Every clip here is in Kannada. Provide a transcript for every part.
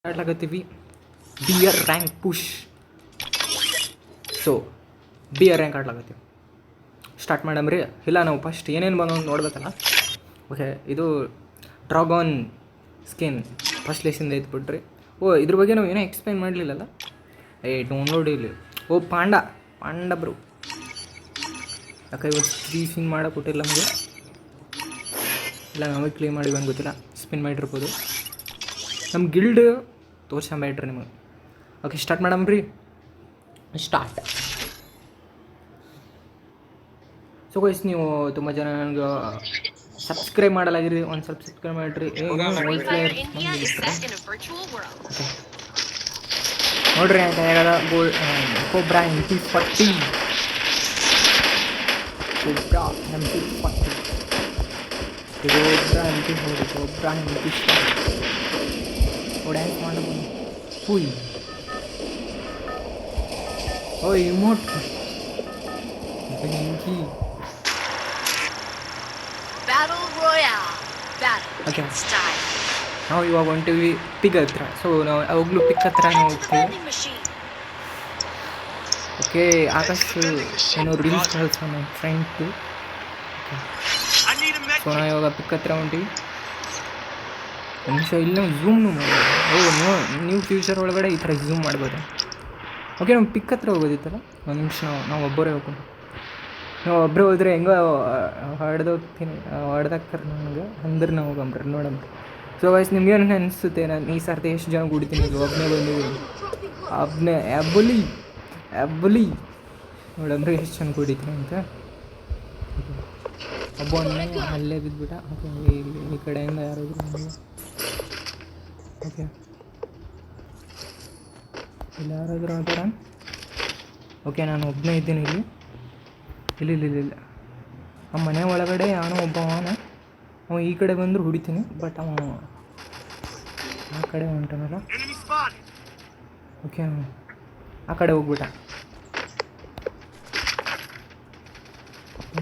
ಆಡ್ಲಾಕತ್ತೀವಿ BR rank push. So BR rank ಆಡ್ಲಾಕತ್ತೀವಿ. ಸ್ಟಾರ್ಟ್ ಮಾಡಮ್ರಿ. ಇಲ್ಲ ನಾವು ಫಸ್ಟ್ ಏನೇನು ಬಂದು ನೋಡ್ಬೇಕಲ್ಲ. ಓಕೆ, ಇದು ಡ್ರಾಗಾನ್ ಸ್ಕಿನ್ ಫಸ್ಟ್ ಲೇಸಿಂದ ಐತ್ಬಿಟ್ರಿ. ಇದ್ರ ಬಗ್ಗೆ ನಾವು ಏನೋ ಎಕ್ಸ್ಪ್ಲೈನ್ ಮಾಡಲಿಲ್ಲಲ್ಲ. ಡೌನ್ಲೋಡ್ ಇಲ್ಲಿ. ಪಾಂಡ ಬ್ರೋ. ಯಾಕೆ ಇವತ್ತು ಸ್ಪಿನ್ ಮಾಡೋಕೆ ಕೊಟ್ಟಿಲ್ಲ ನಮಗೆ. ಇಲ್ಲ ನಾವೇ ಕ್ಲೀನ್ ಮಾಡಿ ಬಂದು ಗೊತ್ತಿಲ್ಲ, ಸ್ಪಿನ್ ಮಾಡಿರ್ಬೋದು. ನಮ್ಮ ಗಿಲ್ಡ್ ತೋರ್ಸಂಬೇಡ್ರಿ ನಿಮಗೆ. ಓಕೆ, ಸ್ಟಾರ್ಟ್ ಮಾಡಮ್ರಿ. ಸ್ಟಾರ್ಟ್. ಸೊ ಗೈಸ್, ನೀವು ತುಂಬ ಜನ ನನಗೆ ಸಬ್ಸ್ಕ್ರೈಬ್ ಮಾಡಲಾಗಿರಿ. ಒಂದು ಸ್ವಲ್ಪ ಸಬ್ಸ್ಕ್ರೈಬ್ ಮಾಡಿರಿ. ನೋಡ್ರಿ ಅಂತ ಹೇಳೋದ cobra MP40 cobra MP40 dance ಮಾಡಬಹುದು. ಹುಯ್ ಇಮೋಟ್ ಬೆಂಕಿ. ಓಕೆ, ನಾವು ಇವಾಗ ಹೊಂಟಿವಿ ಪಿಗ್ ಹತ್ರ. ಸೊ ನಾವು ಯಾವಾಗಲೂ ಪಿಕ್ ಹತ್ರನೇ ಹೋಗ್ತೀವಿ. ಓಕೆ, ಆಕಾಶ್ ಏನೋ ರೀಲ್ಸ್ ಕಳಿಸೋ ನಮ್ಮ ಫ್ರೆಂಡ್ದು. ಸೊ ನಾವು ಇವಾಗ ಪಿಕ್ ಹತ್ರ ಹೊಂಟಿವಿ. ಒಂದು ನಿಮಿಷ, ಇಲ್ಲಿ ನಾವು ಝೂಮ್ನು ಮಾಡ್ಬೋದು. ನೀವು ಫ್ಯೂಚರ್ ಒಳಗಡೆ ಈ ಥರ ಝೂಮ್ ಮಾಡ್ಬೋದು. ಓಕೆ, ನಾವು ಪಿಕ್ ಹತ್ರ ಹೋಗೋದಿತ್ತಲ್ಲ. ಒಂದು ನಿಮಿಷ, ನಾವು ಒಬ್ಬರೇ ಹೋಗ್ಕೊಂಡು. ನಾವು ಒಬ್ಬರೇ ಹೋದರೆ ಹೆಂಗೋ ಹೊಡೆದಾಕ್ತಾರೆ ನನಗೆ. ಅಂದ್ರೆ ನಾವು ಹೋಗಂಬ್ರಿ, ನೋಡಂಬ್ರಿ. ಸೊ ವಯಸ್ಸು ನಿಮ್ಗೇನು ಅನಿಸುತ್ತೆ? ನಾನು ಈ ಸರ್ತಿ ಎಷ್ಟು ಜನ ಕುಡಿತೀನಿ? ಒಬ್ಬನೇ ಬಂದಿದ್ದೀನಿ. ಅಬ್ಬಲಿ ನೋಡಂಬ್ರಿ ಎಷ್ಟು ಜನ ಕುಡಿತೀನಿ ಅಂತ. ಒಬ್ಬನೇ ಅಲ್ಲೇ ಬಿದ್ದುಬಿಟ್ಟ. ಓಕೆ, ಈ ಕಡೆಯಿಂದ ಯಾರಾದರೂ ನನಗೆ. ಓಕೆ, ಇಲ್ಲಿ ಯಾರಾದರೂ ಆದಾರ? ಓಕೆ, ನಾನು ಒಬ್ಬನೇ ಇದ್ದೀನಿ ಇಲ್ಲಿ. ಇಲ್ಲ ನಮ್ಮ ಮನೆ ಒಳಗಡೆ ಯಾವನೋ ಒಬ್ಬವನ. ಅವ ಈ ಕಡೆ ಬಂದರೂ ಹೊಡಿತೀನಿ, ಬಟ್ ಅವ ಆ ಕಡೆ ಹೊಂಟನಲ್ಲ. ಓಕೆ, ಆ ಕಡೆ ಹೋಗ್ಬಿಟ್ಟ.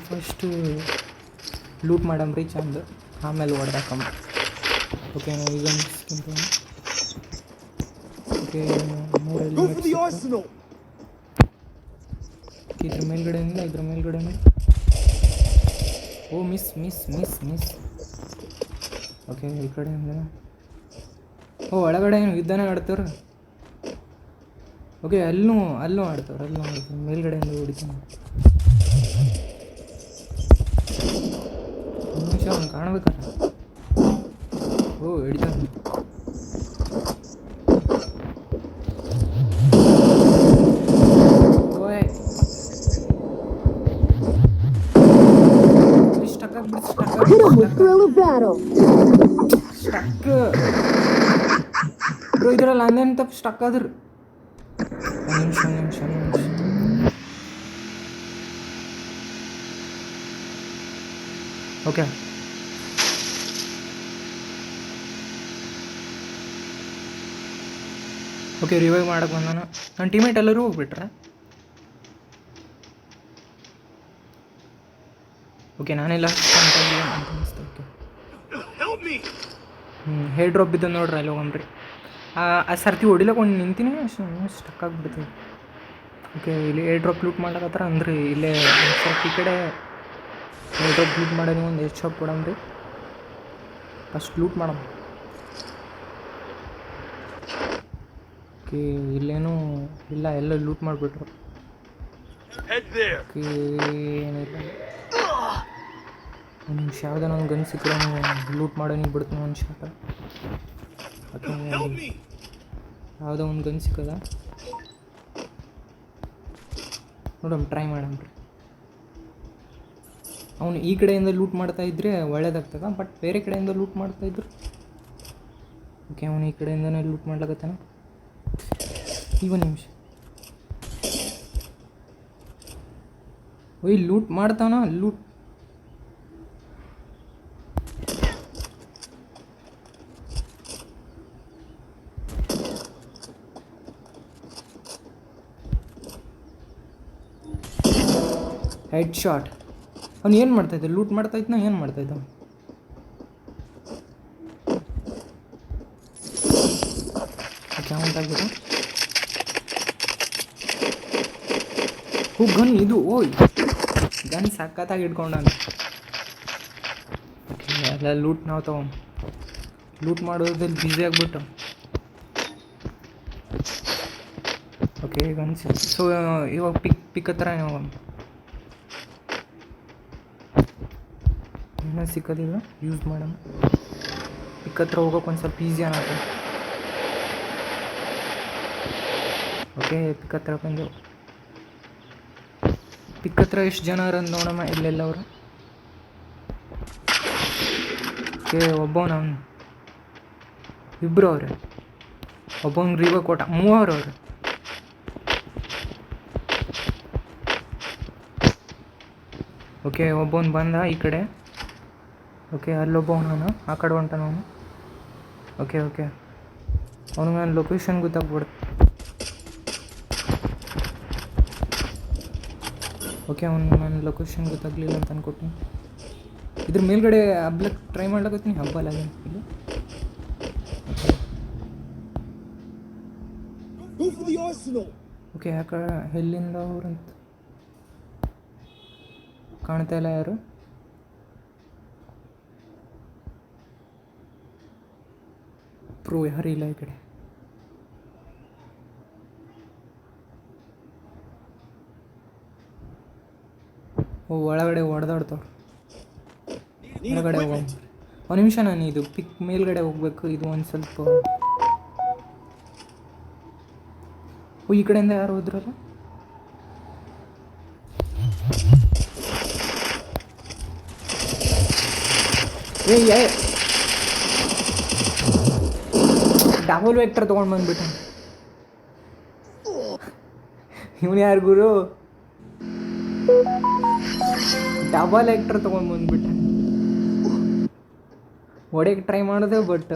ಫಸ್ಟು ಲೂಟ್ ಮಾಡಂಬ್ರಿ ಚಂದ, ಆಮೇಲೆ ಹೊಡೆದಾಕಂಬ. ಓಕೆ, ನಾವು ಈಗ ಓಕೆ, 3 ಎಲಿಮೆಂಟ್ಸ್. ಇದ್ರ ಮೇಲ್ಗಡೆಯಿಂದ ಮಿಸ್. ಓಕೆ, ಈ ಕಡೆಯಿಂದ ಒಳಗಡೆ ಏನು ಯುದ್ಧನೇ ಆಡ್ತಾರ. ಓಕೆ, ಅಲ್ಲೂ ಆಡ್ತಾರೆ. ಮೇಲ್ಗಡೆಯಿಂದ ಹೊಡಿತೀನಿ. ನಿಮಿಷ ಅವ್ನು ಕಾಣಬೇಕಲ್ಲ. ಹಿಡಿತಾನೆ. ಬ್ರೋ, ಇದರಲ್ಲಿ ಅಂದೇನು ತಪ್ಪು ಸ್ಟಕ್ ಆದ್ರು. ಒಂದು ನಿಮಿಷ. ಓಕೆ, ರಿವೈವ್ ಮಾಡಕ್ಕೆ ಬಂದಾನ. ನನ್ನ ಟೀಮೇಟ್ ಎಲ್ಲರೂ ಹೋಗ್ಬಿಟ್ರೆ. ಓಕೆ, ನಾನೆಲ್ಲ ಅಂತ ಅನಿಸ್ತು. ಹೇರ್ ಡ್ರಾಪ್ ಬಿದ್ದು ನೋಡ್ರಿ, ಅಲ್ಲಿ ಹೋಗಮ್ರಿ. ಆ ಸರ್ತಿ ಹೊಡಿಲಕ್ಕೆ ಒಂದು ನಿಂತೀನಿ, ಸ್ಟಕ್ ಆಗಿಬಿಡ್ತೀವಿ. ಓಕೆ, ಇಲ್ಲಿ ಏರ್ ಡ್ರಾಪ್ ಲೂಟ್ ಮಾಡ್ಲಕತ್ತಾರ. ಅಂದ್ರೆ ಇಲ್ಲೇ ಸ್ವಲ್ಪ ಈ ಕಡೆ ಏರ್ ಡ್ರಾಪ್ ಲೂಟ್ ಮಾಡೋದು. ಒಂದು ಎಷ್ಟು ಶಾಪ್ ಕೊಡಮ್ರಿ. ಫಸ್ಟ್ ಲೂಟ್ ಮಾಡಮ್. ಓಕೆ, ಇಲ್ಲೇನೂ ಇಲ್ಲ, ಎಲ್ಲ ಲೂಟ್ ಮಾಡಿಬಿಟ್ರು. ಓಕೆ, ಏನಿಲ್ಲ. ಒಂದು ನಿಮಿಷ, ಯಾವುದೋ ಒಂದು ಗನ್ ಸಿಕ್ಕರೆ ಲೂಟ್ ಮಾಡೋನಿಗೆ ಬಿಡ್ತೀನಿ ಒಂದು ಶಾಟ. ಓಕೆ, ಯಾವುದೋ ಒಂದು ಗನ್ ಸಿಕ್ಕದ ನೋಡಮ್, ಟ್ರೈ ಮಾಡಮ್ರಿ. ಅವನು ಈ ಕಡೆಯಿಂದ ಲೂಟ್ ಮಾಡ್ತಾಯಿದ್ರೆ ಒಳ್ಳೇದಾಗ್ತದ, ಬಟ್ ಬೇರೆ ಕಡೆಯಿಂದ ಲೂಟ್ ಮಾಡ್ತಾಯಿದ್ರು. ಓಕೆ, ಅವನು ಈ ಕಡೆಯಿಂದನೇ ಲೂಟ್ ಮಾಡ್ಲಾಕತ್ತಾನ. ಒಂದು ನಿಮಿಷ, ಲೂಟ್ ಮಾಡ್ತಾನ. Loot head shot. ಅವ್ನು ಏನು ಮಾಡ್ತಾಯಿದ್ದ? ಲೂಟ್ ಮಾಡ್ತಾಯಿದ್ನ, ಏನು ಮಾಡ್ತಾಯಿದ್ದ? ಚಾವಂತ ಆಗ್ಬಿಟ್ಟು ಗನ್ ಇದು ಓಯ್ ಗನ್ ಸಖತ್ತಾಗಿ ಇಟ್ಕೊಂಡಾನು. ಎಲ್ಲ ಲೂಟ್ ನಾವು ತಗೊಂಡು ಲೂಟ್ ಮಾಡೋದ್ರಲ್ಲಿ ಬ್ಯುಸಿ ಆಗಿಬಿಟ್ಟು. Okay guns. ಸೊ ಇವಾಗ ಪಿಕ್ ಹತ್ರ ಏನೋ ಸಿಕ್ಕೋದಿಲ್ಲ, ಯೂಸ್ ಮಾಡೋಣ. ಪಿಕ್ ಹತ್ರ ಹೋಗೋಕೆ ಒಂದು ಸ್ವಲ್ಪ ಈಸಿ ಅನ್ನತ್ತೆ. ಓಕೆ ಪಿಕ್ ಹತ್ರ ಬಂದು ಪಿಕ್ ಹತ್ರ ಎಷ್ಟು ಜನ ಇರೋದು ನೋಡಮ್ಮ, ಇಲ್ಲೆಲ್ಲ ಅವರು. ಓಕೆ ಒಬ್ಬವನು ಇಬ್ಬರು ಅವ್ರೆ, ಒಬ್ಬನಿಗೆ ರಿವ ಕೊಟ್ಟ, ಮೂವರು ಅವ್ರೆ. ಓಕೆ ಒಬ್ಬವನು ಬಂದ ಈ ಕಡೆ. ಓಕೆ ಅಲ್ಲೊಬ್ಬವನು ಆ ಕಡೆ ಹೊಂಟಾನವನು. ಓಕೆ ಓಕೆ ಅವ್ನಿಗೆ ನನ್ನ ಲೊಕೇಶನ್ ಗೊತ್ತಾಗ್ಬಿಡ್ತು. ಓಕೆ ಅವ್ನು ನನ್ನ ಲೊಕೇಶನ್ ಗೊತ್ತಾಗಲಿಲ್ಲ ಅಂತ ಅನ್ಕೊತೀನಿ. ಇದ್ರ ಮೇಲ್ಗಡೆ ಹಬ್ಲಕ್ಕೆ ಟ್ರೈ ಮಾಡ್ಲಕತ್ತೀನಿ, ಹಬ್ಬಲ್ಲ ಇಲ್ಲಿ. ಓಕೆ ಯಾಕೆ ಎಲ್ಲಿಂದ ಅವ್ರಂತ ಕಾಣ್ತಾ ಇಲ್ಲ ಯಾರು. ಪ್ರೋ ಯಾರು ಇಲ್ಲ ಈ ಕಡೆ. ಒಳಗಡೆ ಹೊಡೆದಾಡ್ತವ್ರು. ಒಳಗಡೆ ಹೋಗ ಒಂದು ನಿಮಿಷ, ನಾನು ಇದು ಪಿಕ್ ಮೇಲ್ಗಡೆ ಹೋಗ್ಬೇಕು. ಇದು ಒಂದು ಸ್ವಲ್ಪ ಈ ಕಡೆಯಿಂದ ಯಾರು ಹೋದ್ರಲ್ಲ. ಏ ಡಬಲ್ ವೆಕ್ಟರ್ ತೊಗೊಂಡು ಬಂದ್ಬಿಟ್ಟ ಇವನು. ಯಾರು ಗುರು ಡಬಲ್ ಆ್ಯಕ್ಟರ್ ತೊಗೊಂಡು ಬಂದ್ಬಿಟ್ಟೆ. ಹೊಡೆಯಕ್ಕೆ ಟ್ರೈ ಮಾಡಿದೆ, ಬಟ್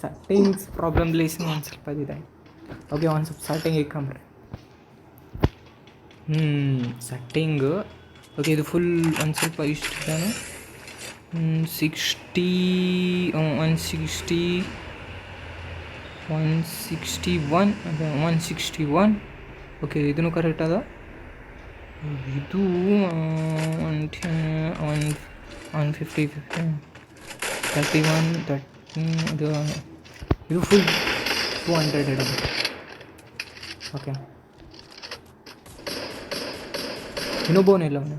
ಸೆಟ್ಟಿಂಗ್ಸ್ ಪ್ರಾಬ್ಲಮ್ ಲೇಸಿನ ಒಂದು ಸ್ವಲ್ಪ ಇದಿದೆ. ಓಕೆ ಒಂದು ಸ್ವಲ್ಪ ಸೆಟ್ಟಿಂಗ್ ಇಕ್ಕಂಬ್ರಿ. ಸೆಟ್ಟಿಂಗು ಓಕೆ ಇದು ಫುಲ್ ಒಂದು ಸ್ವಲ್ಪ ಇಷ್ಟು ಇದ್ದಾನೆ. 161 ಓಕೆ ಇದನ್ನು ಕರೆಕ್ಟ್ ಅದ. ಇದು 150 31 ಇದು ಫುಲ್ 200 ಇಡೋದು. ಓಕೆ ಇನ್ನೊಬ್ಬವನಿಲ್ಲ ಅವನು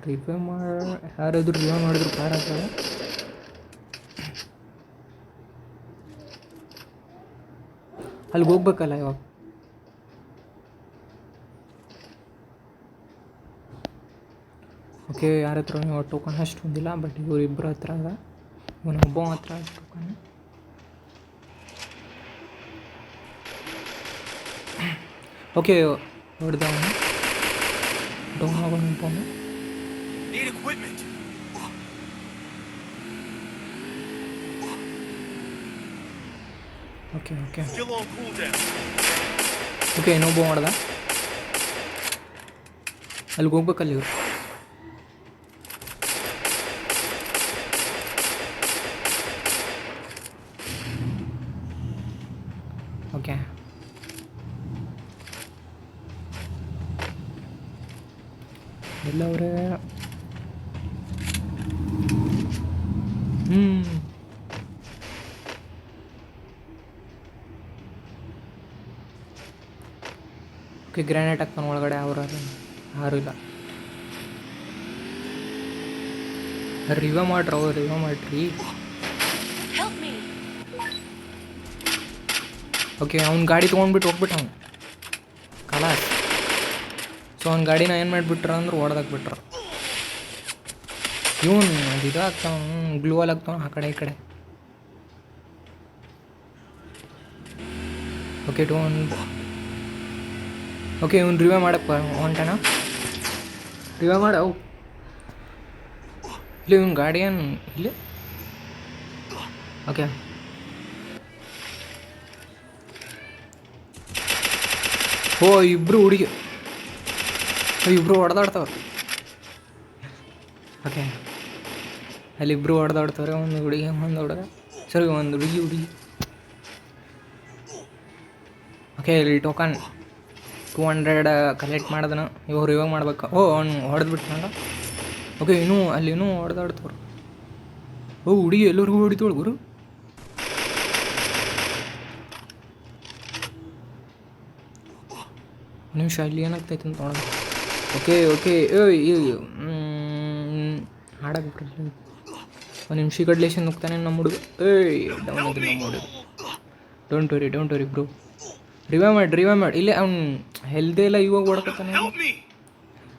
ರಿವ್ಯೂ ಯಾರಾದರೂ ರಿವ್ಯೂ ಮಾಡಿದ್ರು ಕಾರ್ ಆಗ್ತದೆ. ಅಲ್ಲಿಗೆ ಹೋಗ್ಬೇಕಲ್ಲ ಇವಾಗ. ಓಕೆ ಯಾರ ಹತ್ರ ಟೋಕನ್ ಅಷ್ಟು ಹೊಂದಿಲ್ಲ, ಬಟ್ ಇವ್ರು ಇಬ್ಬರ ಹತ್ರ ಅದ. ಇವನು ಒಬ್ಬ ಹತ್ರ ಟೋಕನ್. ಓಕೆ ಹೊಡೆದವನು ಡೌನ್ ಆಗೋನು. ಓಕೆ ಓಕೆ ಓಕೆ ಇನ್ನೊಬ್ಬ ಮಾಡ್ದ. ಅಲ್ಲಿಗೆ ಹೋಗ್ಬೇಕಲ್ಲಿ ಇವರು. ಓಕೆ ಎಲ್ಲವರೇ ಓಕೆ ಗ್ರಾನೈಟ್ ಹಾಕ್ತಾನೆ ಒಳಗಡೆ. ಅವರು ಯಾರೂ ಇಲ್ಲ. ರಿವ್ಯೂ ಮಾಡ್ರಿ. ಓಕೆ ಅವ್ನ ಗಾಡಿ ತೊಗೊಂಡ್ಬಿಟ್ಟು ಹೋಗ್ಬಿಟ್ಟು ಅವ್ನು ಕಲಾಸ್. ಸೊ ಅವ್ನ ಗಾಡಿನ ಏನು ಮಾಡಿಬಿಟ್ರ ಅಂದ್ರೆ ಹೊಡೆದಾಕ್ಬಿಟ್ರ. ಇವನು ಅದು ಇದು ಆಗ್ತಾವ ಗ್ಲೂವಲ್ಲಿ ಆಗ್ತಾವ ಆ ಕಡೆ ಈ ಕಡೆ. ಓಕೆ ಓಕೆ ಇವ್ನು ರಿವ್ಯೂ ಮಾಡಕ್ಕೆ ಹೊಂಟಾನ. ರಿವ್ಯೂ ಮಾಡ ಇಲ್ಲಿ ಇವ್ನ ಗಾಡಿ ಏನು ಇಲ್ಲಿ. ಓಕೆ ಇಬ್ಬರು ಹುಡುಗಿ ಇಬ್ಬರು ಹೊಡೆದಾಡ್ತಾವ್ರು. ಓಕೆ ಅಲ್ಲಿಬ್ಬರು ಹೊಡೆದಾಡ್ತಾರೆ, ಒಂದು ಹುಡುಗಿ ಒಂದು ಹುಡುಗ, ಸರಿ ಒಂದು ಹುಡುಗಿ. ಓಕೆ, ಇಲ್ಲಿ ಟೋಕನ್ 200 ಕಲೆಕ್ಟ್ ಮಾಡಿದನು. ಇವಾಗ ಮಾಡ್ಬೇಕು. ಅವ್ನು ಹೊಡೆದ್ಬಿಟ್ನಲ್ಲ. ಓಕೆ, ಇನ್ನೂ ಹೊಡೆದಾಡ್ತವ್ರು. ಹುಡುಗಿ ಎಲ್ಲರಿಗೂ ಹೊಡಿತೋಳು ಗುರು. ನಿಮಿಷ ಇಲ್ಲಿ ಏನಾಗ್ತೈತೆ ಅಂತ ನೋಡೋಣ. ಓಕೆ ಹಾಡಕ್ಕೆ ಬರಲ್ಲ. ಒಂದು ನಿಮಿಷ ಕಡ್ಲೇಶನ್ ನುಗ್ತಾನೆ ನಮ್ಮ ಹುಡುಗ. ಡೌನ್ ಅದು ನಮ್ಮ ಹುಡುಗ. Don't worry bro. ರಿವೈವ್ ಮಾಡಿ. ಇಲ್ಲೇ ಅವ್ನು ಹೆಲ್ದೇ ಇಲ್ಲ, ಇವಾಗ ಹೊಡ್ಕತ್ತಾನೆ.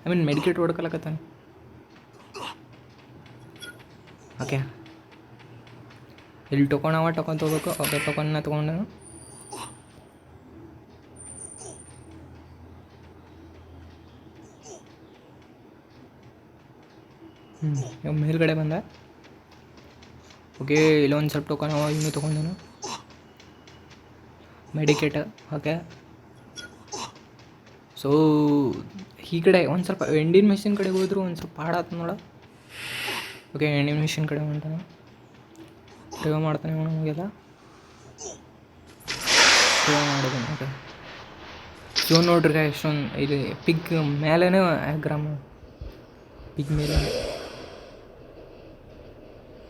ಐ ಮೀನ್ ಮೆಡಿಕೇಟ್ ಹೊಡ್ಕೊಳಕತ್ತಾನೆ. ಓಕೆ, ಇಲ್ಲಿ ಟೊಕೊಂಡ್ ತೊಗೋಬೇಕು. ಓಕೆ, ಟೊಕೊಂಡ್ನ ತೊಗೊಂಡು ಮೇಲ್ಗಡೆ ಬಂದ. ಓಕೆ, ಇಲ್ಲೊಂದು ಸ್ವಲ್ಪ ಟೋಕನ್ ಇನ್ನೂ ತೊಗೊಂಡನು. ಮೆಡಿಕೇಟ್. ಓಕೆ, ಸೊ ಈ ಕಡೆ ಒಂದು ಸ್ವಲ್ಪ ಎಂಡಿನ್ ಮೆಷಿನ್ ಕಡೆ ಹೋದ್ರು ಒಂದು ಸ್ವಲ್ಪ ಹಾಡಾತು ನೋಡ. ಓಕೆ, ಎಂಡಿನ್ ಮೆಷಿನ್ ಕಡೆ ಹೊಂಟಾನ. ರಿವೈವ್ ಮಾಡ್ತಾನೆ ನಮಗೆಲ್ಲ. ರಿವೈವ್ ಮಾಡಿದ್ದಾನೆ. ಓಕೆ, ಸೊ ನೋಡ್ರಿ ಎಷ್ಟೊಂದು ಇದು ಪಿಗ್ ಮೇಲೇ ಗ್ರಾಮ, ಪಿಗ್ ಮೇಲೆ.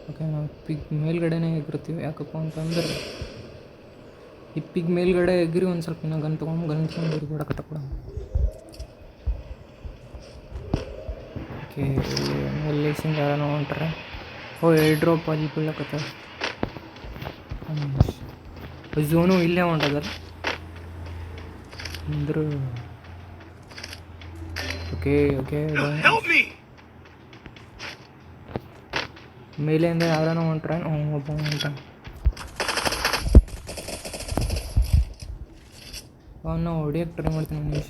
ಓಕೆ, ನಾವು ಪಿಗ್ ಮೇಲ್ಗಡೆನೇ ಎಗಿರ್ತೀವಿ. ಯಾಕಪ್ಪ ಅಂತಂದ್ರೆ ಈ ಪಿಗ್ ಮೇಲ್ಗಡೆ ಎಗ್ರಿ ಒಂದು ಸ್ವಲ್ಪ ಇನ್ನೂ ಗನ್ ತೊಗೊಂಡು ಹೊಡಕತ್ತ ಕೂಡ. ಓಕೆ, ಇಲ್ಲಿ ಯಾರೋ ಹೊಂಟ್ರೆ ಏರ್ ಡ್ರಾಪ್ ಅಲ್ಲಿ ಬೀಳಕತ್ತ. ಝೋನು ಇಲ್ಲೇ ಹೊಂಟದಲ್ಲ ಅಂದ್ರು. ಓಕೆ, ಮೇಲೆಯಿಂದ ಯಾರನೋ ಹೊಂಟ್ರೆ ಒಬ್ಬ ಹೊಂಟ. ಅವನ್ನ ಹೊಡಿಯೋಕ್ಕೆ ಟ್ರೈ ಮಾಡ್ತೀನಿ. ಒಂದು ನಿಮಿಷ.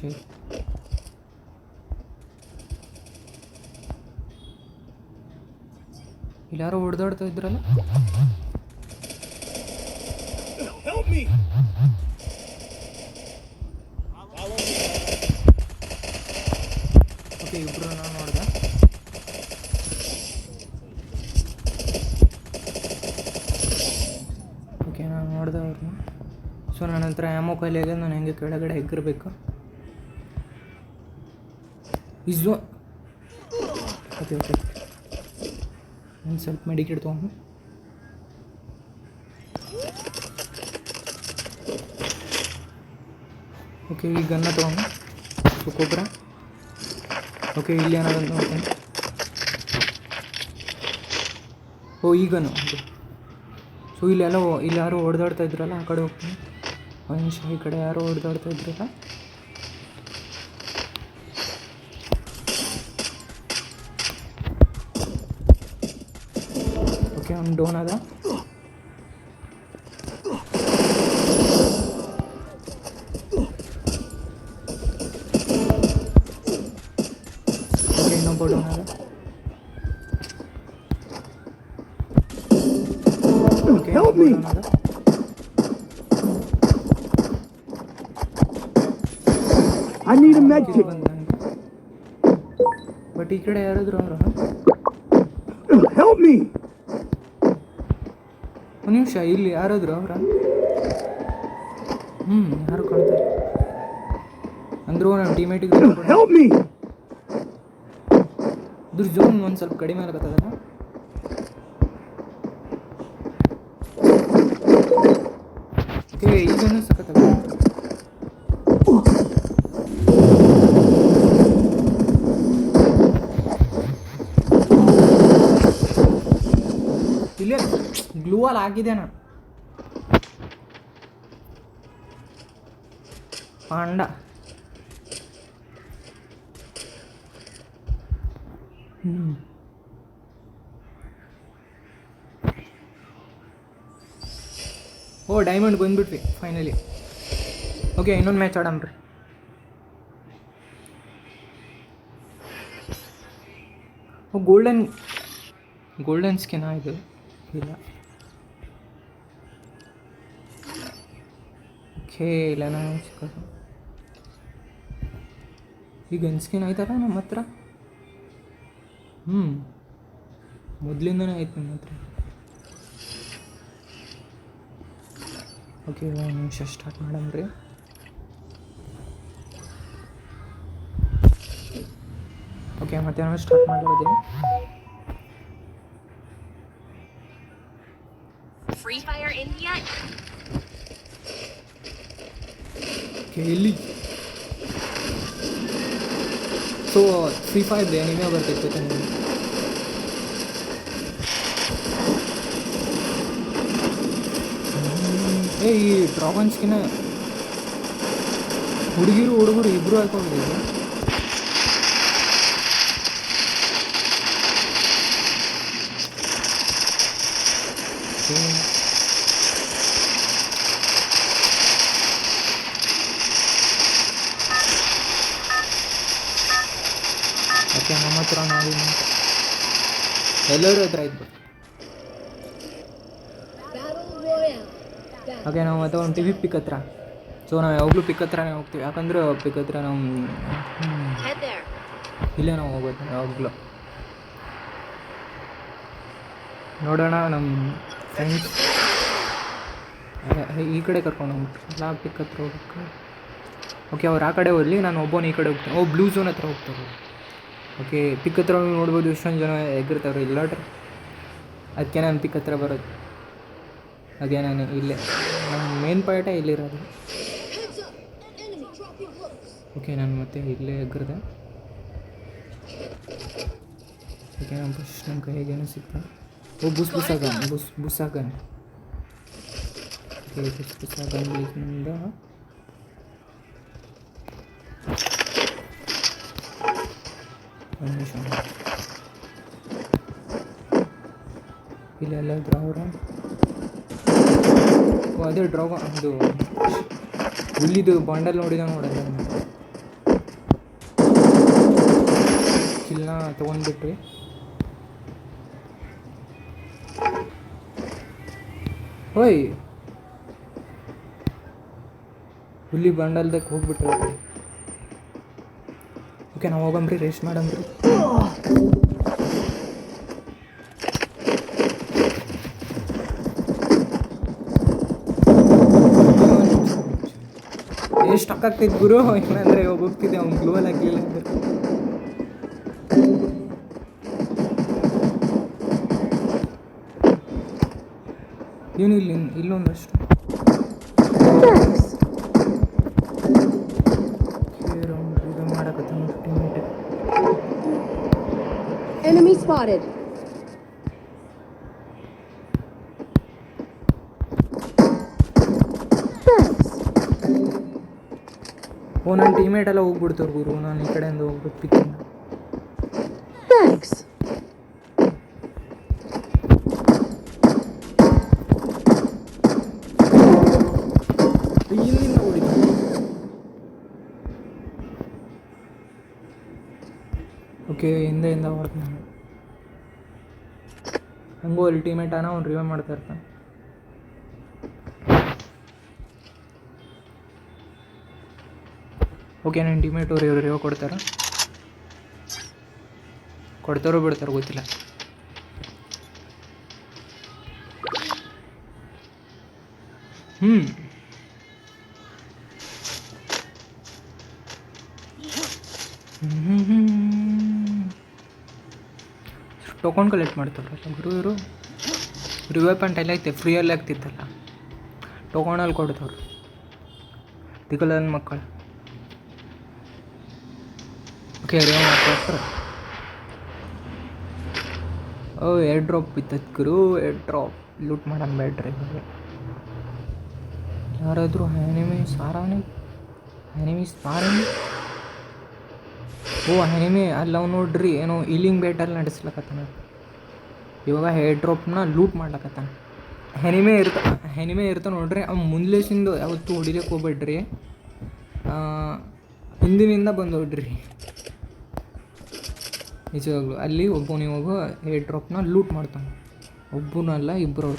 ಇಲ್ಲಿ ಯಾರೋ ಹೊಡೆದಾಡ್ತಾ ಇದ್ರಲ್ಲ. ಓಕೆ, ಇಬ್ಬರು ನಾನು ನೋಡಿದೆ. ಓಕೆ, ನಾನು ನೋಡಿದೆ ಅವ್ರನ್ನ. ಸೊ ನನ್ನ ಹತ್ರ ಆ್ಯಮೋ ಖಾಲಿ ಆಗಿದೆ. ನಾನು ಹೆಂಗೆ ಕೆಳಗಡೆ ಎಗ್ಗಿರಬೇಕು. ಇಸ್ಸು. ಓಕೆ, ಒಂದು ಸ್ವಲ್ಪ ಮೆಡಿಕೇಟ್ ತೊಗೊಂಡು. ಓಕೆ, ಈ ಗನ್ನ ತೊಗೊಂಡು ಸುಕೋಬ್ರ. ಓಕೆ, ಇಲ್ಲಿ ಏನಾದ್ರು ನೋಡ್ತೀನಿ. ಈಗನು. ಸೊ ಇಲ್ಲಿ ಯಾರೋ ಹೊಡೆದಾಡ್ತಾ ಇದ್ರಲ್ಲ, ಆ ಕಡೆ ಹೋಗ್ತೀನಿ. ಒಂದು ನಿಮಿಷ. ಈ ಕಡೆ ಯಾರೋ ಹೊಡೆದಾಡ್ತಾ ಇದ್ರಲ್ಲ. ಓಕೆ, ಅವ್ನು ಡೌನ್ ಅದ. ಓಕೆ, ಇನ್ನೊಬ್ಬ ಡೌನ್ ಅದ. ಓಕೆ, ಡೌನ್ ಅದ. ಬಟ್ ಈ ಕಡೆ ಯಾರಾದ್ರು ಅವರು. ಒಂದು ನಿಮಿಷ, ಇಲ್ಲಿ ಯಾರಾದ್ರು ಅವರ? ಯಾರು ಕಾಣ್ತಾರೆ ಅಂದ್ರು ನನ್ನ ಟೀಮೇಟಿಗೆ. ಇದ್ರ ಜೋನ್ ಒಂದು ಸ್ವಲ್ಪ ಕಡಿಮೆ ಆಗತ್ತದಲ್ಲ. ಓಕೆ, ಈಗನೂ ಸಖತ್ತಾಗ. ಇಲ್ಲೇ ಗ್ಲೂ ವಾಲ್ ಹಾಕಿದೆ ನಾನು. ಪಾಂಡ. ಡೈಮಂಡ್ ಬಂದ್ಬಿಟ್ವಿ ಫೈನಲಿ. ಓಕೆ, ಇನ್ನೊಂದು ಮ್ಯಾಚ್ ಆಡಮ್ರಿ. ಗೋಲ್ಡನ್ ಸ್ಕಿನ್ ಇದು ಇಲ್ಲ. ಓಕೆ, ಇಲ್ಲ ನಾನು ಸಿಕ್ಕೋದು. ಈ ಗನ್ ಸ್ಕಿನ್ ಆಯ್ತಲ್ಲ ನಮ್ಮ ಹತ್ರ. ಮೊದಲಿಂದನೇ ಆಯ್ತು ನನ್ನ ಹತ್ರ. ಓಕೆ, ಒಂದು ನಿಮಿಷ ಸ್ಟಾರ್ಟ್ ಮಾಡಮ್ರಿ. ಓಕೆ, ಮತ್ತೆ ನಾವು ಸ್ಟಾರ್ಟ್ ಮಾಡಿರೋದು. Free Fire India. ಓಕೆ, ಇಲ್ಲಿ ಸೊ ಫ್ರೀ ಫೈರ್ ನಿಮೇ ಬರ್ತಿತ್ತು ತಾನೆ. ಈ ಡ್ರಾಗನ್ ಸ್ಕಿನ್ ಹುಡುಗರು ಇಬ್ಬರು ಹಾಕೊಂಡಿದ್ದೀವಿ. ಓಕೆ, ನಮ್ಮ ಹತ್ರ ನಾವು ಎಲ್ಲರೂ ಹತ್ರ ಇದ್ವಿ. ಓಕೆ, ನಾವು ಮತ್ತೆ ಹೊಂಟೀವಿ ಪಿಕ್ ಹತ್ರ. ಸೊ ನಾವು ಯಾವಾಗಲೂ ಪಿಕ್ ಹತ್ರನೇ ಹೋಗ್ತೀವಿ, ಯಾಕಂದ್ರೆ ಪಿಕ್ ಹತ್ರ ನಾವು ಇಲ್ಲೇ ನಾವು ಹೋಗೋದು ಯಾವಾಗಲೂ. ನೋಡೋಣ, ನಮ್ಮ ಫ್ರೆಂಡ್ಸ್ ಈ ಕಡೆ ಕರ್ಕೊಂಡು ಹೋಗ್ಬಿಟ್ರಲ್ಲ ಪಿಕ್ ಹತ್ರ ಹೋಗ್ಬೇಕು. ಓಕೆ, ಅವ್ರು ಆ ಕಡೆ ಹೋಗಲಿ, ನಾನು ಒಬ್ಬನು ಈ ಕಡೆ ಹೋಗ್ತೀನಿ. ಬ್ಲೂ ಝೋನ್ ಹತ್ರ ಹೋಗ್ತಾರೆ. ಓಕೆ, ಪಿಕ್ ಹತ್ರ ನೋಡ್ಬೋದು ಎಷ್ಟೊಂದು ಜನ ಎಗ್ಗಿರ್ತಾವ್ರೆ ಇಲ್ಲಾಡ್ರಿ. ಅದಕ್ಕೆ ನಾನು ಪಿಕ್ ಹತ್ರ ಬರೋದು. ಅದೇ ನಾನು ಇಲ್ಲೇ ನಮ್ಮ ಮೇನ್ ಪಾಯಿಂಟೇ ಇಲ್ಲಿರೋದು. ಓಕೆ, ನಾನು ಮತ್ತೆ ಇಲ್ಲೇ ಎಗ್ಗರ್ದೆ. ಓಕೆ, ನಾನು ಫಸ್ಟ್ ನಮ್ಮ ಕೈಗೇನು ಸಿಗ್ತಾನೆ. ಬುಸಾಗನ್. ಓಕೆ, ಬುಸಾಗನ್ ನಿಂದ ಒಂದು ನಿಮಿಷ. ಇಲ್ಲೆಲ್ಲಾದ್ರು ಅವರು ಅದೇ ಡ್ರಾಗನ್ ಅದು ಹುಲ್ಲಿದು ಬಾಂಡಲ್ ನೋಡೋಲ್ಲ ಕಿಲ್ನ ತೊಗೊಂಡ್ಬಿಟ್ವಿ. ಓಯ್, ಹುಲ್ಲಿ ಬಾಂಡಲ್ದಕ್ಕೆ ಹೋಗ್ಬಿಟ್ರೆ. ಓಕೆ, ನಾವು ಹೋಗಂಬ್ರಿ, ರೆಸ್ಟ್ ಮಾಡಂಬ್ರಿ. ಎಷ್ಟು ಆಗ್ತಿದ್ದು ಗುರು, ಇಲ್ಲಾಂದರೆ ಹೋಗ್ತಿದ್ದೆ ಅವ್ನು ಗ್ಲೂವಲ್ ಆಗಲಿಲ್ಲ ಅಂದ್ರೆ. ಇವನು ಇಲ್ಲೊಂದಷ್ಟು ಇದು ಮಾಡಕತ್ತ. Enemy spotted. ನನ್ನ ಟೀಮೇಟ್ ಎಲ್ಲ ಹೋಗ್ಬಿಡ್ತಾರೆ ಗುರು, ನಾನು ಈ ಕಡೆಯಿಂದ ಹೋಗ್ಬಿಟ್ಟು ಪಿಕ್ಕಿಂಗ್. Thanks. ಇಲ್ಲಿಂದ ಹೊಡಿದ. ಓಕೆ, ಹಿಂದೆಯಿಂದ ಹೊಡೆದು ನಾನು ಹಂಗೂ ಅಲ್ಲಿ ಟೀಮೇಟ್ ಅವ್ನು ರಿವೈವ್ ಮಾಡ್ತಾ ಇರ್ತಾನೆ. ಓಕೆ, ನನ್ನ ಟೀಮೇಟ್ ಅವ್ರು ಇವ್ರು ರಿವೈವ್ ಕೊಡ್ತಾರೋ ಬಿಡ್ತಾರೋ ಗೊತ್ತಿಲ್ಲ. ಟೋಕನ್ ಕಲೆಕ್ಟ್ ಮಾಡ್ತಾರಲ್ಲ ಗುರು ಇವರು. ರಿವೈವ್ ಪಾಯಿಂಟ್ ಎಲ್ಲ ಐತೆ, ಫ್ರೀಯಲ್ಲಿ ಆಗ್ತಿತ್ತಲ್ಲ, ಟೋಕನಲ್ಲಿ ಕೊಡ್ತವ್ರು ತಿಕ್ಕಲನ್ ಮಕ್ಕಳು. ಓಕೆ, ರಿವೈವ್ ಮಾಡ್ತಾರೆ. ಏರ್ ಡ್ರಾಪ್ ಇತ್ತದ ಗುರು, ಏರ್ ಡ್ರಾಪ್ ಲೂಟ್ ಮಾಡೋಣ ಬೇಡ್ರಿ. ಯಾರಾದರೂ ಎನಿಮೀಸ್ ಮಾರಾಣಿ. ಎನಿಮಿ ಅಲ್ಲಿ ಅವು ನೋಡ್ರಿ, ಏನೋ ಇಲಿಂಗ್ ಬೇಟಲ್ಲಿ ನಡೆಸ್ಲಕತ್ತಾನ. ಇವಾಗ ಹೇರ್ ಡ್ರಾಪ್ನ ಲೂಟ್ ಮಾಡ್ಲಕತ್ತಾನ. ಎನಿಮೆ ಇರ್ತಾನೆ ನೋಡ್ರಿ, ಅವ್ನು ಮುಂದ್ಲೇಸಿಂದು ಯಾವತ್ತೂ ಹೊಡಿಲಿಕ್ಕೆ ಹೋಗ್ಬೇಡ್ರಿ, ಹಿಂದಿನಿಂದ ಬಂದು ಹೊಡ್ರಿ ನಿಜವಾಗ್ಲು. ಅಲ್ಲಿ ಒಬ್ಬನಿವಾಗ ಹೇರ್ ಡ್ರಾಪ್ನ ಲೂಟ್ ಮಾಡ್ತಾನೆ, ಒಬ್ಬನಲ್ಲ ಇಬ್ಬರು.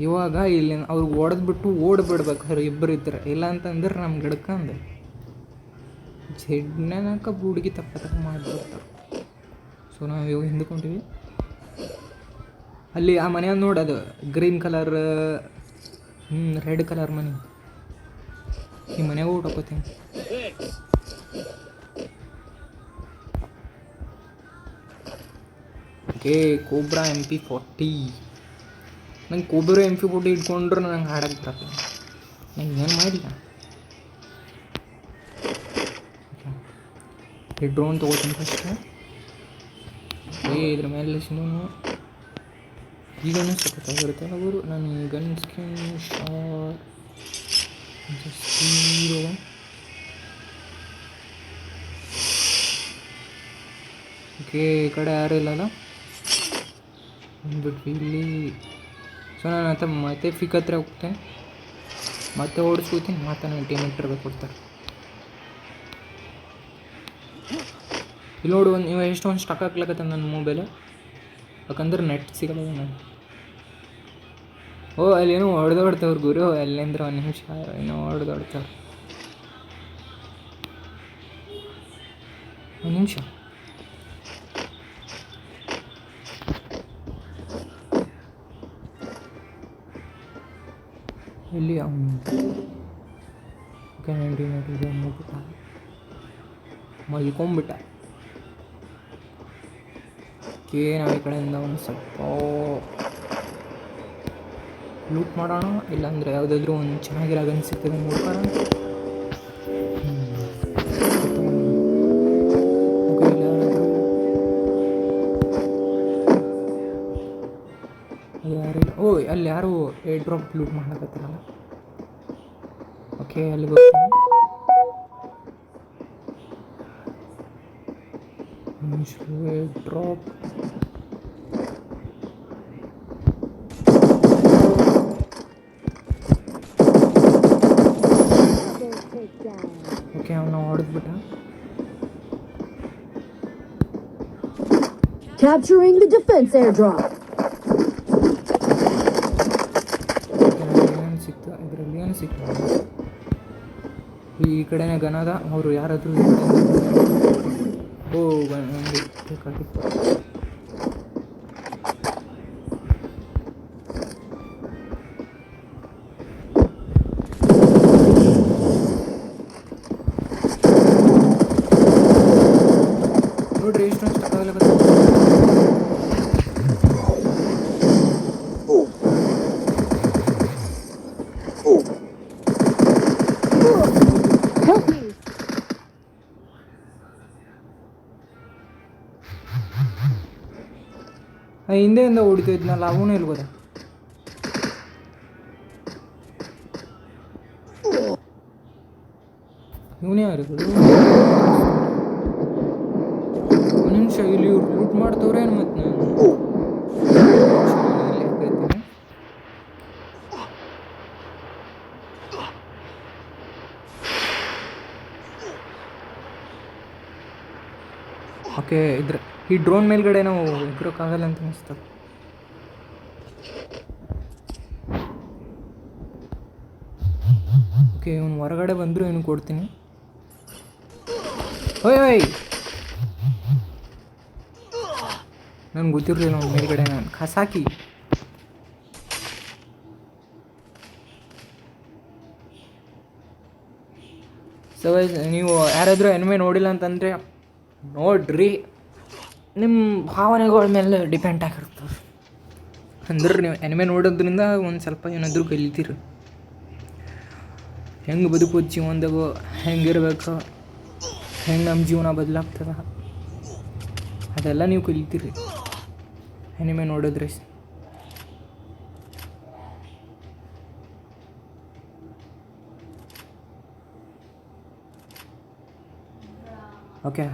ಇವಾಗ ಇಲ್ಲಿ ಅವ್ರಿಗೆ ಹೊಡೆದ್ಬಿಟ್ಟು ಓಡ್ಬಿಡ್ಬೇಕು ಅವ್ರು ಇಬ್ಬರು ಇದ್ರೆ, ಇಲ್ಲ ಅಂತಂದ್ರೆ ನಮ್ಗೆ ಹಿಡ್ಕಂದು ಜಡ್ನಕ ಹುಡುಗಿ ತಪ್ಪ ಮಾಡ್ಬಿಡ್ತಾರೆ. ಸೊ ನಾವು ಇವಾಗ ಹಿಂದ್ಕೊಂತೀವಿ. ಅಲ್ಲಿ ಆ ಮನೆ ನೋಡೋದು ಗ್ರೀನ್ ಕಲರ್ ರೆಡ್ ಕಲರ್ ಮನೆ. ಈ ಮನೆಗೂ ಊಟ ಹೋಗ್ತೀನಿ. Okay, cobra MP40. ನಂಗೆ ಕೋಬ್ರಾ MP40 ಇಟ್ಕೊಂಡ್ರೆ ನಂಗೆ ಹಾಡಕ್ಕೆ ಬರಲ್ಲ. ನಂಗೆ ಏನು ಮಾಡಿಲ್ಲ. ಈ ಡ್ರೋನ್ ತೊಗೋತೀನಿ ಫಸ್ಟ್. ಇದ್ರ ಮೇಲೆ ಈಗನೂ ಸಖತ್ತಾಗಿರುತ್ತೆ. ಅವರು ನಾನು ಈ ಗನ್ ಸ್ಕಿನ್ ಶಾಟ್ ಓಕೆ, ಈ ಕಡೆ ಯಾರೂ ಇಲ್ಲಲ್ಲ ಅಂದ್ಬಿಟ್ಟು ಇಲ್ಲಿ. ಸೊ ನಾನು ಮತ್ತೆ ಫಿಕ್ ಹತ್ರ ಹೋಗ್ತೇನೆ, ಮತ್ತೆ ಓಡಿಸ್ಕೋತೀನಿ, ಮತ್ತೆ ನಾನು ಟೀಮ್ ಕೊಡ್ತಾರೆ. ಇಲ್ಲಿ ನೋಡು, ನೀವು ಎಷ್ಟೊಂದು ಸ್ಟಕ್ ಹಾಕ್ಲಕತ್ತ ನನ್ನ ಮೊಬೈಲು, ಯಾಕಂದ್ರೆ ನೆಟ್ ಸಿಗಲ್ಲ ನಾನು. ಓ ಅಲ್ಲೇನೋ ಹೊಡೆದೋಡ್ತವ್ರು ಗುರು, ಅಲ್ಲೇಂದ್ರೆ ಒಂದು ನಿಮಿಷ ಏನೋ ಹೊಡೆದೋಡ್ತವ್ರು. ಒಂದು ನಿಮಿಷ. ಎಲ್ಲಿ ಮಲ್ಕೊಂಬಿಟ್ಟ. ಓಕೆ, ನಾವು ಈ ಕಡೆಯಿಂದ ಒಂದು ಸ್ವಲ್ಪ ಲೂಟ್ ಮಾಡೋಣ, ಇಲ್ಲಾಂದರೆ ಯಾವುದಾದ್ರೂ ಒಂದು ಚೆನ್ನಾಗಿರೋ ಗನ್ ಸಿಗ್ತದೆ ನೋಡ್ಕೊಳ್ಳೋಣ. ಯಾರಿಲ್ಲ. ಓ, ಅಲ್ಲಿ ಯಾರು ಏರ್ ಡ್ರಾಪ್ ಲೂಟ್ ಮಾಡಕತ್ತಾರಲ್ಲ. ಓಕೆ, ಅಲ್ಲಿ ಬರ್ತೀನಿ. ಏರ್ ಡ್ರಾಪ್ ಓಕೆ, ಅವನ್ನ ಹೊಡೆದ್ಬಿಟ್ಟ. Capturing the defense airdrop. ಏನು ಸಿಕ್ತು ಇದರಲ್ಲಿ? ಏನು ಸಿಕ್ತು? ಈ ಕಡೆನೇ ಗನದ. ಅವರು ಯಾರಾದರೂ ಓ ಬೇಕಾಗಿತ್ತು. ನೋಡ್ರಿ ಎಷ್ಟೊಂದು ಆಗಲಕ್ಕ. ಹಿಂದೆಯಿಂದ ಹೊಡಿತಾ ಇದ್ನಲ್ಲ, ಅವನು ಇಲ್ಬೋದ? ಇವನೇ ಯಾರು? ಒಂದು ನಿಮಿಷ, ಇಲ್ಲಿ ಇವ್ರು ಲೂಟ್ ಮಾಡ್ತವ್ರೆ ಏನು? ಮತ್ತೆ ನಾನು ಓಕೆ, ಈ ಡ್ರೋನ್ ಮೇಲ್ಗಡೆ ನಾವು ಎಗ್ರೋಕ್ಕಾಗಲ್ಲ ಅಂತ ಅನಿಸ್ತದೆ. ಓಕೆ, ಇವನು ಹೊರಗಡೆ ಬಂದರೂ ಇವನು ಕೊಡ್ತೀನಿ. ಓಯ್, ನನಗೆ ಗೊತ್ತಿರಲಿಲ್ಲ ಅವ್ನು ಮೇಲ್ಗಡೆ. ನಾನು ಖಸಾಕಿ. ಸೊ ನೀವು ಯಾರಾದರೂ ಎನಿಮೆ ನೋಡಿಲ್ಲ ಅಂತಂದರೆ ನೋಡ್ರಿ, ನಿಮ್ಮ ಭಾವನೆಗಳ ಮೇಲೆ ಡಿಪೆಂಡ್ ಆಗಿರ್ತದೆ. ಅಂದ್ರೆ ನೀವು ಎನಿಮೆ ನೋಡೋದ್ರಿಂದ ಒಂದು ಸ್ವಲ್ಪ ಏನಾದರೂ ಕಲಿತೀರಿ. ಹೆಂಗೆ ಬದುಕೋದು ಜೀವನದಾಗ, ಹೆಂಗಿರ್ಬೇಕು, ಹೆಂಗೆ ನಮ್ಮ ಜೀವನ ಬದಲಾಗ್ತದೆ, ಅದೆಲ್ಲ ನೀವು ಕಲಿತೀರಿ ಎನಿಮೆ ನೋಡಿದ್ರೆ. ಓಕೆ,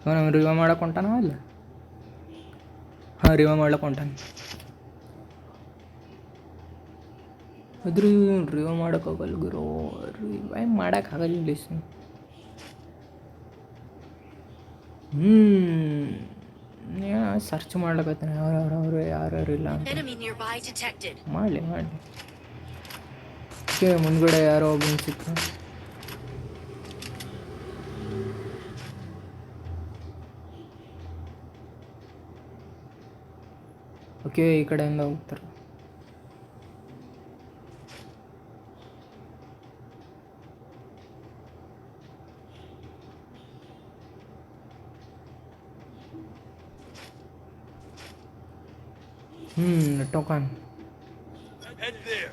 ಅವನು ರಿವ ಮಾಡಕ್ಕೆ ಹೊಂಟಾನ ಅಲ್ಲ? ಹಾಂ, ರಿವ ಮಾಡ್ಲಕ್ಕೆ ಹೊಂಟಾನ. ಅದ್ರ ರಿವ ಮಾಡೋಕ್ಕಾಗಲ್ಲ ಗುರು, ರಿವೈ ಮಾಡೋಕ್ಕಾಗಲ್ಲ. ಸರ್ಚ್ ಮಾಡ್ಲಕತ್ತಾನೆ ಯಾರು ಯಾರ್ಯಾರು ಇಲ್ಲ ಅಂತ. ಮಾಡಲಿ ಓಕೆ, ಮುಂದ್ಗಡೆ ಯಾರೋ ಒಬ್ಬ ಸಿಕ್ಕ. ಓಕೆ ಈ ಕಡೆಯಿಂದ ಹೋಗ್ತಾರೆ. ಟೋಕನ್. Head there.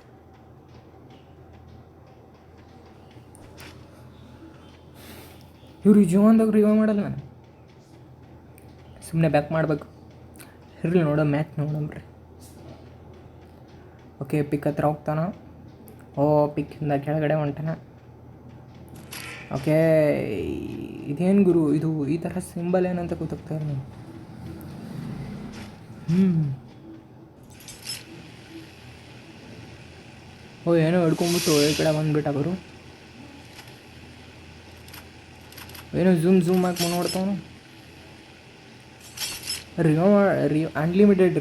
ಇವ್ರು ಜೀವನದಾಗ ರಿವೈವ್ ಮಾಡಲ್ಲ ನಾನು, ಸುಮ್ಮನೆ ಬ್ಯಾಕ್ ಮಾಡಬೇಕು. ಇರಲಿ ನೋಡೋ ಮ್ಯಾಚ್ ನೋಡಮ್ರಿ. ಓಕೆ ಪಿಕ್ ಹತ್ರ ಹೋಗ್ತಾನ. ಓ ಪಿಕ್ಕಿಂದ ಕೆಳಗಡೆ ಹೊಂಟಾನ. ಓಕೆ ಇದೇನು ಗುರು ಇದು, ಈ ಥರ ಸಿಂಬಲ್ ಏನಂತ ಗೊತ್ತಾಗ್ತಾ ಇಲ್ಲ ನನಗೆ. ಓ ಏನೋ ಹಿಡ್ಕೊಂಬಿಟ್ಟು ಈ ಕಡೆ ಬಂದುಬಿಟ್ಟ ಗುರು. ಏನೋ ಝೂಮ್ ಹಾಕಿ ನೋಡ್ತಾವನು. ಅನ್ಲಿಮಿಟೆಡ್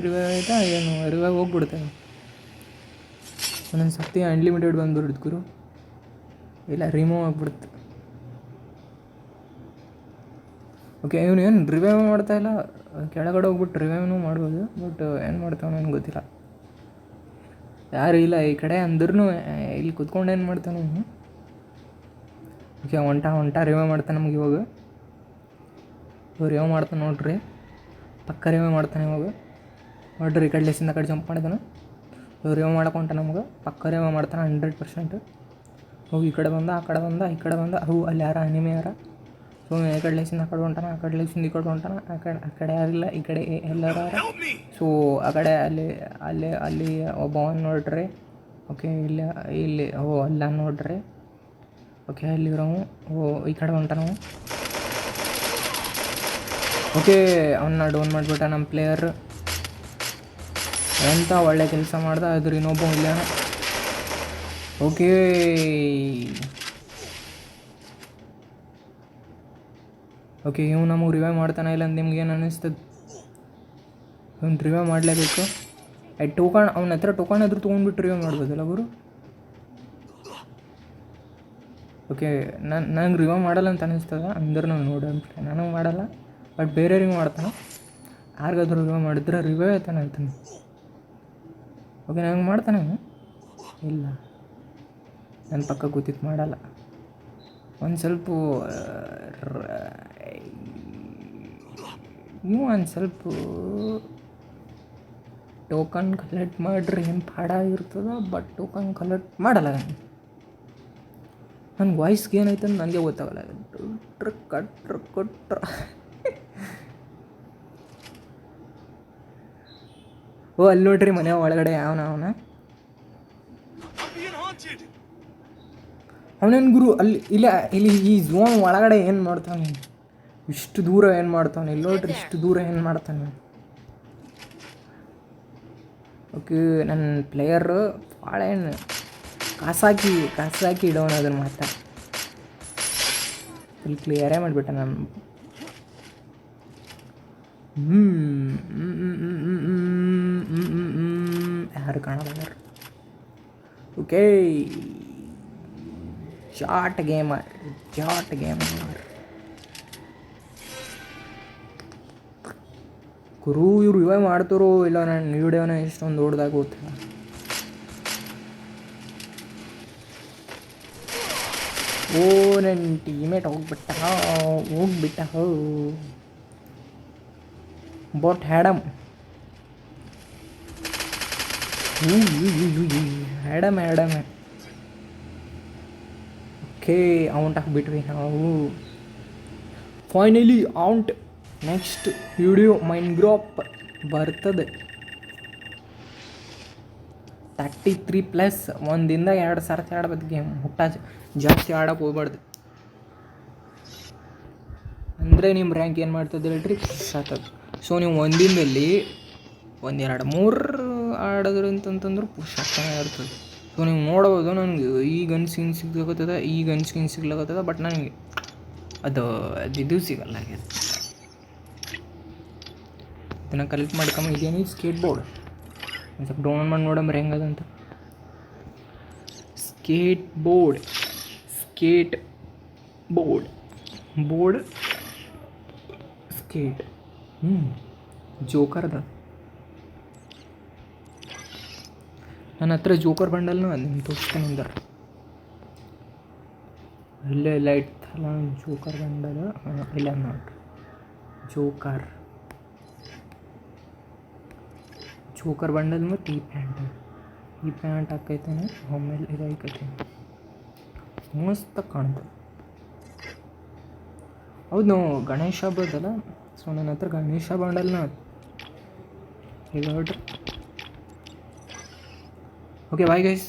ರಿವೈವ್ ಆಯಿತಾ ಏನು, ರಿವೈವ್ ಹೋಗ್ಬಿಡ್ತೇವೆ ಒಂದೊಂದು ಸರ್ತಿ. ಅನ್ಲಿಮಿಟೆಡ್ ಬಂದುಬಿಡುತ್ತೆ ಗುರು, ಇಲ್ಲ ರಿಮೂವ್ ಆಗಿಬಿಡುತ್ತೆ. ಓಕೆ ಇವನು ಏನು ರಿವೈವ್ ಮಾಡ್ತಾಯಿಲ್ಲ, ಕೆಳಗಡೆ ಹೋಗ್ಬಿಟ್ಟು ರಿವೈವ್ನೂ ಮಾಡ್ಬೋದು, ಬಟ್ ಏನು ಮಾಡ್ತಾವೆ ನನಗೆ ಗೊತ್ತಿಲ್ಲ. ಯಾರು ಇಲ್ಲ ಈ ಕಡೆ ಅಂದ್ರೂ ಇಲ್ಲಿ ಕುತ್ಕೊಂಡು ಏನು ಮಾಡ್ತಾನೆ ಅವನು. ಓಕೆ ಹೊಂಟ ರಿವೈವ್ ಮಾಡ್ತಾನೆ ನಮ್ಗೆ ಇವಾಗ. ರಿವೈವ್ ಮಾಡ್ತಾನೆ ನೋಡ್ರಿ, ಪಕ್ಕ ರಿವೈವ್ ಮಾಡ್ತಾನೆ ಇವಾಗ ನೋಡ್ರಿ. ಈ ಕಡೆ ಲೆಸ್ಸಿಂದ ಕಡೆ ಜಂಪ್ ಮಾಡಿದಾನೆ, ರಿವೈವ್ ಮಾಡಕ್ಕೆ ಹೊಂಟ ನಮ್ಗೆ ಪಕ್ಕ ರಿವೈವ್ ಮಾಡ್ತಾನೆ 100%. ಹೋಗಿ ಈ ಕಡೆ ಬಂದ, ಆ ಕಡೆ ಬಂದ, ಈ ಕಡೆ ಬಂದ. ಅವು ಅಲ್ಲಿ ಯಾರ ಅನಿಮೆ ಯಾರ. ಸೊ ಈ ಕಡೆ ಲೆಸ್ಸಿಂದ ಆ ಕಡೆ ಹೊಂಟಾನ, ಆ ಕಡೆ ಲೆಸ್ಸಿಂದ ಈ ಕಡೆ ಹೊಂಟಾನ. ಆ ಕಡೆ ಯಾರಿಲ್ಲ, ಈ ಕಡೆ ಎಲ್ಲರ. ಸೊ ಆ ಕಡೆ ಅಲ್ಲಿ ಒಬ್ಬವನ್ ನೋಡ್ರಿ. ಓಕೆ ಇಲ್ಲಿ ಅಲ್ಲ ನೋಡ್ರಿ. ಓಕೆ ಅಲ್ಲಿರೋವು ಈ ಕಡೆ ಹೊಂಟ ನಾವು. ಓಕೆ ಅವನ್ನ ಡೌನ್ ಮಾಡಿಬಿಟ್ಟ ನಮ್ಮ ಪ್ಲೇಯರ್. ಎಂಥ ಒಳ್ಳೆ ಕೆಲಸ ಮಾಡ್ದ. ಅದ್ರ ಇನ್ನೊಬ್ಬ ಇಲ್ಲ. ಓಕೆ ಇವು ನಮಗೆ ರಿವೈವ್ ಮಾಡ್ತಾನೆ ಇಲ್ಲ ಅಂತ ನಿಮ್ಗೆ ಏನು ಅನ್ನಿಸ್ತದೆ? ಅವ್ನು ರಿವೈವ್ ಮಾಡಲೇಬೇಕು. ಟೋಕನ್ ಅವನ ಹತ್ರ ಟೋಕನ್ ಆದರೂ ತೊಗೊಂಡ್ಬಿಟ್ಟು ರಿವೈವ್ ಮಾಡ್ಬೋದಲ್ಲ ಗುರು. ಓಕೆ ನಂಗೆ ರಿವೈವ್ ಮಾಡಲ್ಲ ಅಂತ ಅನ್ನಿಸ್ತದ, ಅಂದ್ರೆ ನಾವು ನೋಡಿ ನನಗೆ ಮಾಡಲ್ಲ, ಬಟ್ ಬೇರೆಯವ್ರಿಗೆ ಮಾಡ್ತಾನೆ. ಯಾರಿಗಾದ್ರೂ ರಿವೈವ್ ಮಾಡಿದ್ರೆ ರಿವೈವ್ ಆಯ್ತಾನೆ ಅಂತಾನೆ. ಓಕೆ ನಂಗೆ ಮಾಡ್ತಾನೆ ಇಲ್ಲ, ನನ್ನ ಪಕ್ಕ ಕೂತಿತ್ತು ಮಾಡಲ್ಲ. ಒಂದು ಸ್ವಲ್ಪ ಟೋಕನ್ ಕಲೆಕ್ಟ್ ಮಾಡ್ರಿ ಏನು ಪಾಡ ಇರ್ತದ, ಬಟ್ ಟೋಕನ್ ಕಲೆಕ್ಟ್ ಮಾಡಲ್ಲ. ನನ್ನ ವಾಯ್ಸ್ಗೆ ಏನೈತೆ ಅಂತ ನನಗೆ ಗೊತ್ತಾಗಲ್ಲ. ಕೊಟ್ರ ಓ ಅಲ್ಲಿ ನೋಡ್ರಿ ಮನೆ ಒಳಗಡೆ ಅವನೇನು ಗುರು ಅಲ್ಲಿ ಇಲ್ಲಿ ಈ ಝೋನ್ ಒಳಗಡೆ ಏನು ಮಾಡ್ತಾನೆ, ಇಷ್ಟು ದೂರ ಏನು ಮಾಡ್ತಾನೆ, ಇಲ್ಲಿ ನೋಡ್ರಿ ಇಷ್ಟು ದೂರ ಏನು ಮಾಡ್ತಾನೆ. ಓಕೆ ನನ್ನ ಪ್ಲೇಯರು ಭಾಳ ಏನು ಕಾಸಾಕಿ ಇಡೋಣ ಅದನ್ನು ಮಾತ್ರ. ಇಲ್ಲಿ ಕ್ಲಿಯರೇ ಮಾಡಿಬಿಟ್ಟ ನಾನು. ಯಾರು ಕಾಣಲ್ಲ. ಓಕೆ ಜಾಟ್ ಗೇಮರ್ ಗುರು. ಇವ್ರು ಇವಾಗ ಮಾಡ್ತಾರೋ ಇಲ್ಲ ನನ್ನ ವಿಡಿಯೋನ ಎಷ್ಟೊಂದು ದೊಡ್ಡದಾಗಿ ಗೊತ್ತಿಲ್ಲ. ಓ ನನ್ನ ಟೀಮೇಟ್ ಹೋಗ್ಬಿಟ್ಟ ಬಟ್ ಹ್ಯಾಡಮ್ ಓಕೆ ಔಂಟ್ ಹಾಕ್ಬಿಟ್ವಿ ನಾವು. ಫೈನಲಿ ಔಂಟ್. ನೆಕ್ಸ್ಟ್ ವಿಡಿಯೋ ಮೈನ್ಕ್ರಾಫ್ಟ್ ಬರ್ತದೆ 33+. ಒಂದಿಂದ 2 ಸರ್ತಿ ಆಡ್ಬೋದು ಗೇಮ್. ಜಾಸ್ತಿ ಆಡೋಕೆ ಹೋಗ್ಬಾರ್ದು, ಅಂದರೆ ನಿಮ್ಮ ರ್ಯಾಂಕ್ ಏನು ಮಾಡ್ತದೆ ಹೇಳ್ರಿ ಸಾಕದು. ಸೊ ನೀವು ಒಂದಿನಲ್ಲಿ 1 2 3 ಆಡೋದ್ರು ಅಂತಂತಂದ್ರೆ ಪುಷ್ ಆಗ್ತಾನೆ ಇರ್ತದೆ. ಸೊ ನೀವು ನೋಡ್ಬೋದು ನನಗೆ ಈ ಗನ್ ಸ್ಕಿನ್ ಸಿಗ್ಲಾಗತ್ತದ, ಬಟ್ ನನಗೆ ಅದು ಸಿಗಲ್ಲ. ಇದನ್ನು ಕಲೆಕ್ಟ್ ಮಾಡ್ಕೊಂಬ. ಇದೇನು ಸ್ಕೇಟ್ ಬೋರ್ಡ್, ಒಂದು ಸ್ವಲ್ಪ ಡೌನ್ ಮಾಡಿ ನೋಡಂಬ್ರಿ ಹೆಂಗದಂತ. ಸ್ಕೇಟ್ ಬೋರ್ಡ್ ಸ್ಕೇಟ್ ಜೋಕರ್ದ ನನ್ನ ಹತ್ರ ಜೋಕರ್ ಬಂಡಲ್ನು ನಿಮ್ಗೆ ತೋರಿಸ್ತಾನೆ ಅಂದಾರ. ಇಲ್ಲೇ ಲೈಟ್ ಅಲ್ಲ ಜೋಕರ್ ಬಂಡಲ್ ಇಲ್ಲ ನೋಡ್ರಿ ಜೋಕರ್ ಬಂಡಲ್ ಮತ್ತು ಈ ಪ್ಯಾಂಟ್ ಹಾಕೈತೇನೆ ಆಮೇಲೆ ಇದು ಹಾಕೈತೆ ಮಸ್ತ್ ಕಾಣ್ತದೆ. ಹೌದು ನಾವು ಗಣೇಶ ಹಬ್ಬದಲ್ಲ, ಸೊ ನನ್ನ ಹತ್ರ ಗಣೇಶ ಬಂಡಲ್ನ ಈಗ ನೋಡ್ರಿ. Okay bye guys.